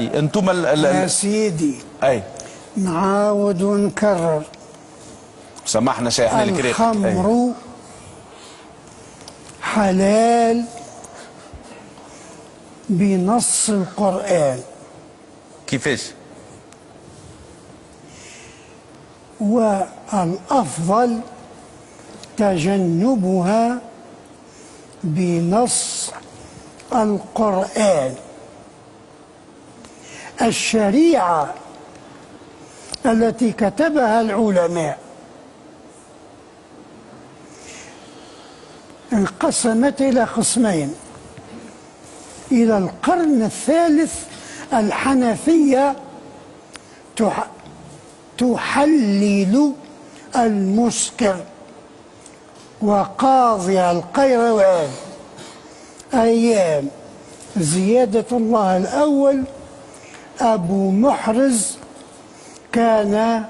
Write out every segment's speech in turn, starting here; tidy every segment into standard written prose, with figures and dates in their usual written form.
انتم يا سيدي اي نعاود ونكرر. سمحنا شيخنا الكريم. الخمر حلال بنص القرآن. كيفاش؟ والأفضل تجنبها بنص القرآن. الشريعة التي كتبها العلماء انقسمت إلى قسمين. إلى القرن الثالث الحنفية تحلل المسكر، وقاضي القيروان أيام زيادة الله الأول أبو محرز كان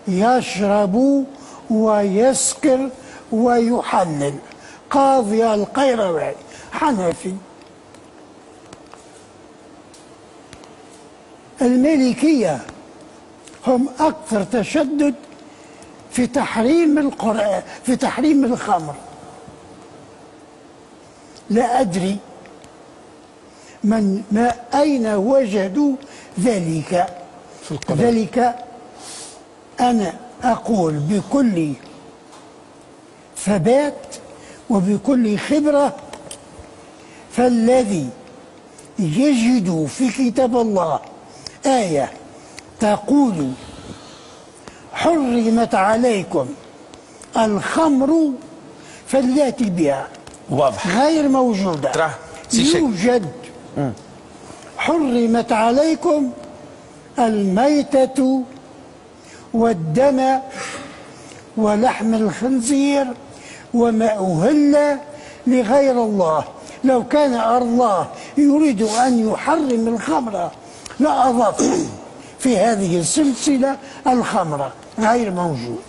يشرب ويسكر ويحلل. قاضي القيروان حنفي. المالكية هم أكثر تشدد في تحريم القرآن، في تحريم الخمر. لا أدري أين وجدوا ذلك. ذلك أنا أقول بكل ثبات وبكل خبرة، فالذي يجد في كتاب الله آية تقول حرمت عليكم الخمر فليأتي بها. واضح. غير موجودة. يوجد حرمت عليكم الميتة والدم ولحم الخنزير وما أهل لغير الله. لو كان الله يريد أن يحرم الخمر لأضاف في هذه السلسلة الخمر. غير موجود.